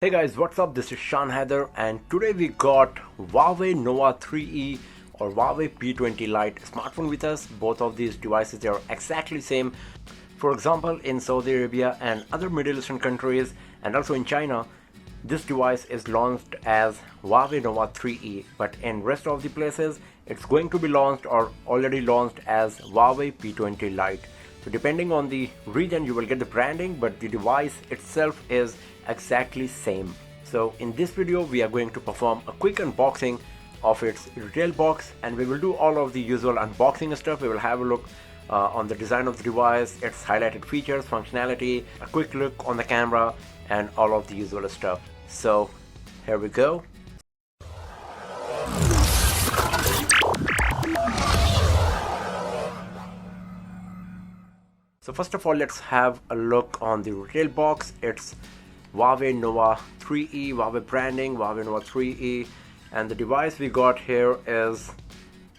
Hey guys, what's up? This is Shan Heather, and today we got Huawei Nova 3E or Huawei P20 Lite smartphone with us. Both of these devices, they are exactly same. For example, in Saudi Arabia and other Middle Eastern countries and also in China, this device is launched as Huawei Nova 3E, but in rest of the places it's going to be launched or already launched as Huawei P20 Lite. So depending on the region you will get the branding, but the device itself is exactly same. So in this video we are going to perform a quick unboxing of its retail box, and we will do all of the usual unboxing stuff. We will have a look on the design of the device, its highlighted features, functionality, a quick look on the camera, and all of the usual stuff. So here we go. So first of all, let's have a look on the retail box. It's Huawei Nova 3E, Huawei branding, Huawei Nova 3E, and the device we got here is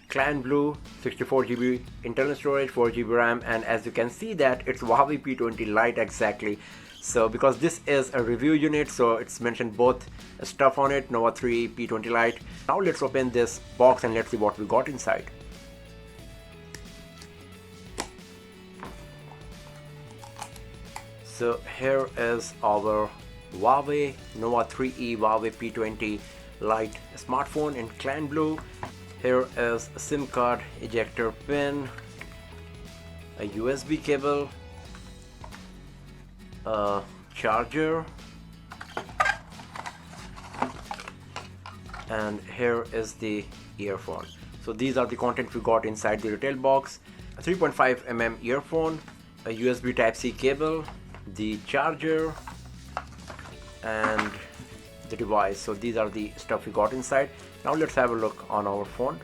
Clan Blue, 64GB internal storage, 4GB RAM, and as you can see that it's Huawei P20 Lite exactly. So because this is a review unit, so it's mentioned both stuff on it, Nova 3E, P20 Lite. Now let's open this box and let's see what we got inside. So here is our Huawei Nova 3E Huawei P20 Lite smartphone in Clan Blue. Here is a SIM card ejector pin, a USB cable, a charger, and here is the earphone. So these are the content we got inside the retail box: a 3.5mm earphone, a USB Type-C cable, the charger, and the device. So these are the stuff we got inside. Now let's have a look on our phone.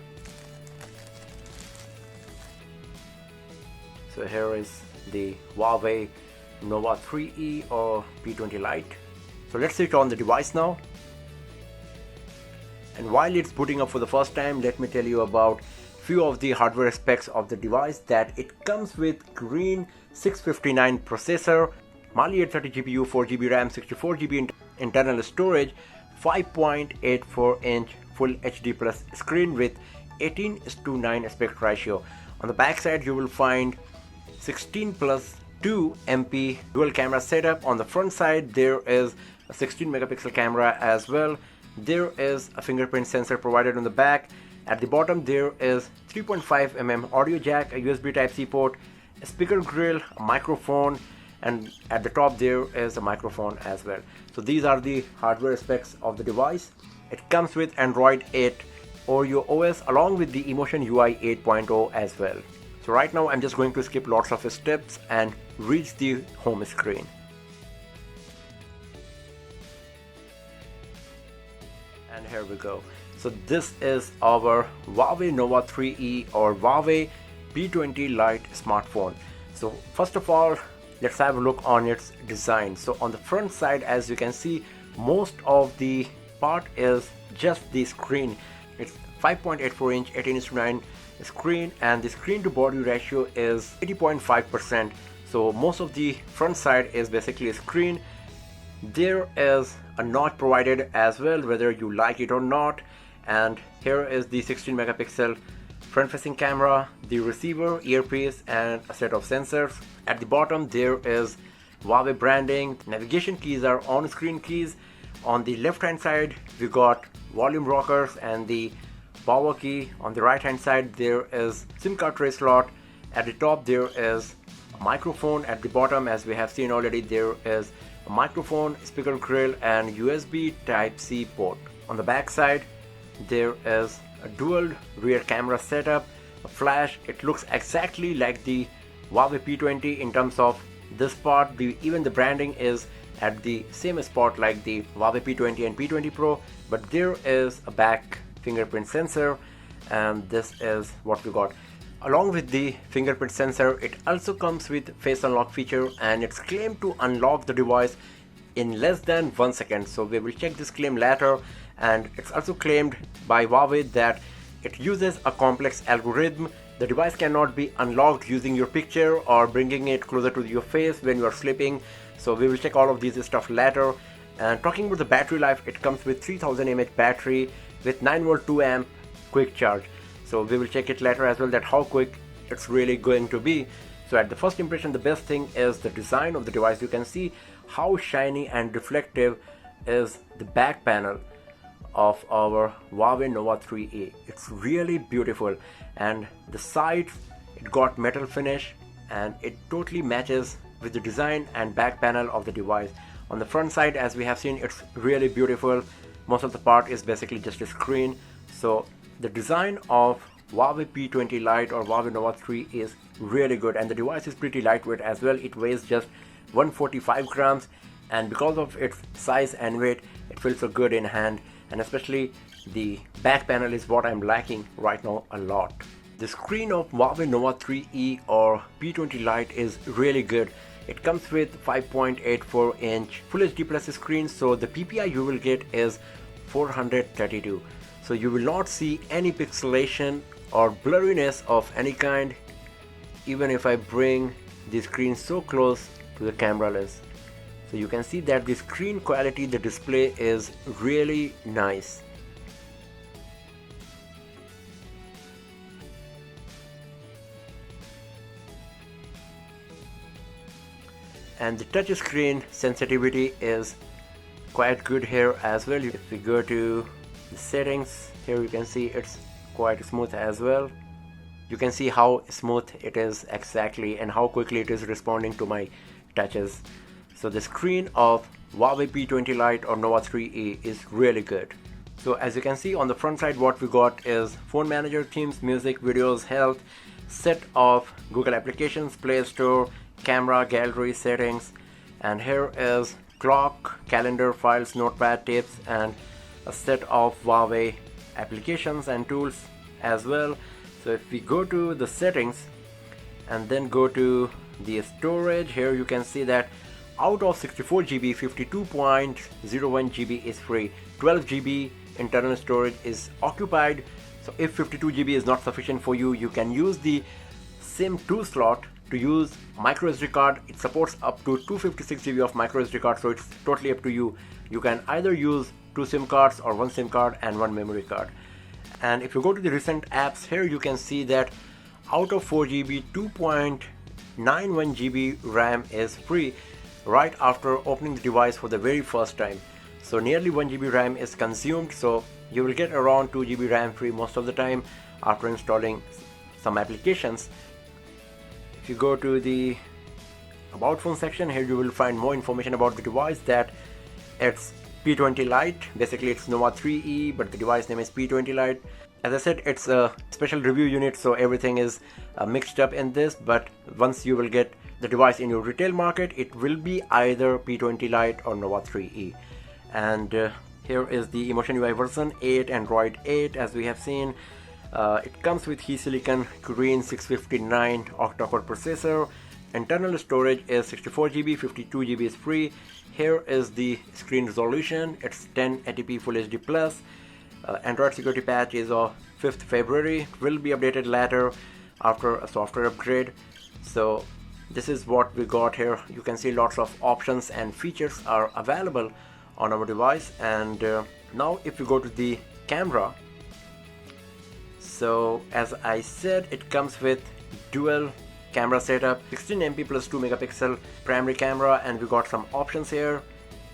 So here is the Huawei Nova 3E or P20 Lite. So let's switch on the device now. And while it's booting up for the first time, let me tell you about few of the hardware specs of the device. That it comes with Green 659 processor, Mali 830 GPU, 4GB RAM, 64GB internal storage, 5.84-inch Full HD Plus screen with 18:9 aspect ratio. On the back side you will find 16+2 MP dual camera setup. On the front side there is a 16 megapixel camera as well. There is a fingerprint sensor provided on the back. At the bottom there is 3.5mm audio jack, a USB Type-C port, a speaker grill, a microphone, and at the top there is a microphone as well. So these are the hardware specs of the device. It comes with Android 8 Oreo OS along with the Emotion UI 8.0 as well. So right now I'm just going to skip lots of steps and reach the home screen. And here we go. So this is our Huawei Nova 3E or Huawei P20 Lite smartphone. So first of all, let's have a look on its design. So on the front side, as you can see, most of the part is just the screen. It's 5.84-inch 18:9 screen, and the screen to body ratio is 80.5%. So most of the front side is basically a screen. There is a notch provided as well, whether you like it or not. And here is the 16 megapixel front facing camera, the receiver, earpiece, and a set of sensors. At the bottom there is Huawei branding. Navigation keys are on screen keys. On the left hand side we got volume rockers and the power key. On the right hand side there is SIM card tray slot. At the top there is a microphone. At the bottom, as we have seen already, there is a microphone, speaker grill, and USB Type-C port. On the back side there is a dual rear camera setup, a flash. It looks exactly like the Huawei P20 in terms of this part. Even the branding is at the same spot like the Huawei P20 and P20 Pro, but there is a back fingerprint sensor, and this is what we got. Along with the fingerprint sensor, it also comes with face unlock feature, and it's claimed to unlock the device in less than 1 second. So we will check this claim later. And it's also claimed by Huawei that it uses a complex algorithm. The device cannot be unlocked using your picture or bringing it closer to your face when you are sleeping. So we will check all of these stuff later. And talking about the battery life, it comes with 3000 mAh battery with 9 volt 2 amp quick charge. So we will check it later as well, that how quick it's really going to be. So at the first impression, the best thing is the design of the device. You can see how shiny and reflective is the back panel of our Huawei Nova 3E. It's really beautiful, and the sides, it got metal finish and it totally matches with the design and back panel of the device. On the front side, as we have seen, it's really beautiful. Most of the part is basically just a screen. So the design of Huawei P20 Lite or Huawei Nova 3 is really good, and the device is pretty lightweight as well. It weighs just 145 grams, and because of its size and weight, it feels so good in hand. And especially the back panel is what I'm liking right now a lot. The screen of Huawei Nova 3E or P20 Lite is really good. It comes with 5.84 inch Full HD Plus screen, so the PPI you will get is 432. So you will not see any pixelation or blurriness of any kind, even if I bring the screen so close to the camera lens. So you can see that the screen quality, the display is really nice. And the touch screen sensitivity is quite good here as well. If we go to the settings, here you can see it's quite smooth as well. You can see how smooth it is exactly and how quickly it is responding to my touches. So the screen of Huawei P20 Lite or Nova 3E is really good. So as you can see on the front side, what we got is phone manager, themes, music, videos, health, set of Google applications, Play Store, camera, gallery, settings, and here is clock, calendar, files, notepad, tips, and a set of Huawei applications and tools as well. So if we go to the settings and then go to the storage, here you can see that out of 64 GB, 52.01 GB is free, 12 GB internal storage is occupied. So if 52 GB is not sufficient for you, you can use the SIM 2 slot to use micro SD card. It supports up to 256 GB of micro SD card, so it's totally up to you. You can either use 2 SIM cards or 1 SIM card and 1 memory card. And if you go to the recent apps, here you can see that out of 4 GB, 2.91 GB RAM is free right after opening the device for the very first time. So nearly 1 GB RAM is consumed, so you will get around 2 GB RAM free most of the time after installing some applications. If you go to the about phone section, here you will find more information about the device, that it's P20 Lite. Basically it's Nova 3E, but the device name is P20 Lite. As I said, it's a special review unit, so everything is mixed up in this, but once you will get the device in your retail market, it will be either P20 Lite or Nova 3E. And here is the Emotion UI version 8, Android 8, as we have seen. It comes with Silicon Green 659 octa-core processor. Internal storage is 64 GB, 52 GB is free. Here is the screen resolution. It's 1080p Full HD Plus. Android security patch is of 5th February. It will be updated later after a software upgrade. So this is what we got here. You can see lots of options and features are available on our device. And now if you go to the camera, so as I said, it comes with dual camera setup, 16MP plus 2 megapixel primary camera, and we got some options here.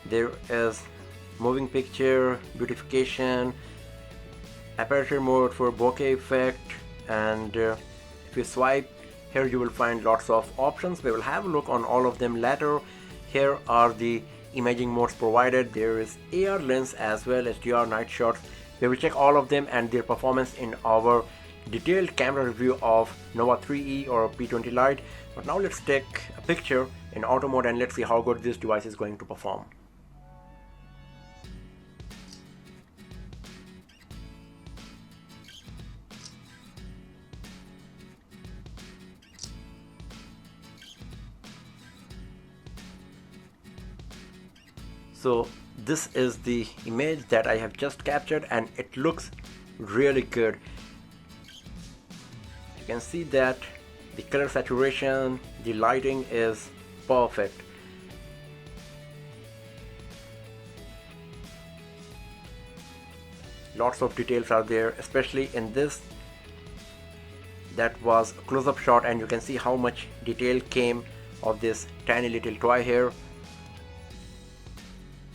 There is moving picture, beautification, aperture mode for bokeh effect, and if you swipe here you will find lots of options. We will have a look on all of them later. Here are the imaging modes provided. There is AR lens as well as HDR night shots. We will check all of them and their performance in our detailed camera review of Nova 3E or P20 Lite. But now let's take a picture in auto mode and let's see how good this device is going to perform. So this is the image that I have just captured and it looks really good. You can see that the color saturation, the lighting is perfect. lots of details are there, especially in this. That was a close-up shot and you can see how much detail came of this tiny little toy here.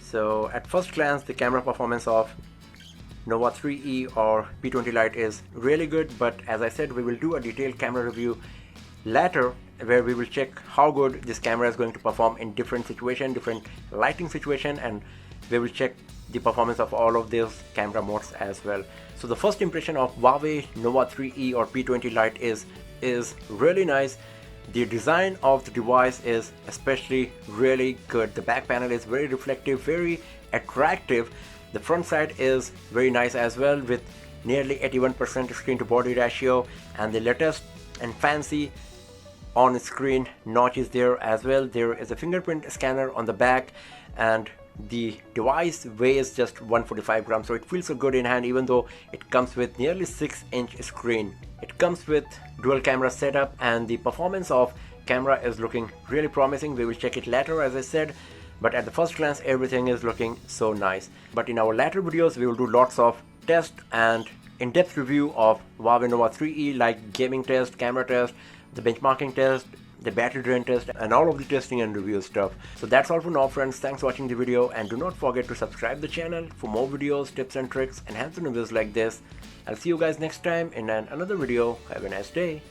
So at first glance, the camera performance of Nova 3E or P20 Lite is really good, but as I said, we will do a detailed camera review later where we will check how good this camera is going to perform in different situation, different lighting situation, and we will check the performance of all of these camera modes as well. So the first impression of Huawei Nova 3E or P20 Lite is really nice. The design of the device is especially really good. The back panel is very reflective, very attractive. The front side is very nice as well, with nearly 81% screen to body ratio, and the latest and fancy on screen notch is there as well. There is a fingerprint scanner on the back, and the device weighs just 145 grams, so it feels so good in hand even though it comes with nearly 6-inch screen. It comes with dual camera setup and the performance of camera is looking really promising. We will check it later, as I said, but at the first glance everything is looking so nice. But in our later videos we will do lots of test and in-depth review of Huawei Nova 3E, like gaming test, camera test, the benchmarking test, the battery drain test, and all of the testing and review stuff. So that's all for now, friends. Thanks for watching the video, and do not forget to subscribe the channel for more videos, tips and tricks, and hands-on reviews like this. I'll see you guys next time in another video. Have a nice day.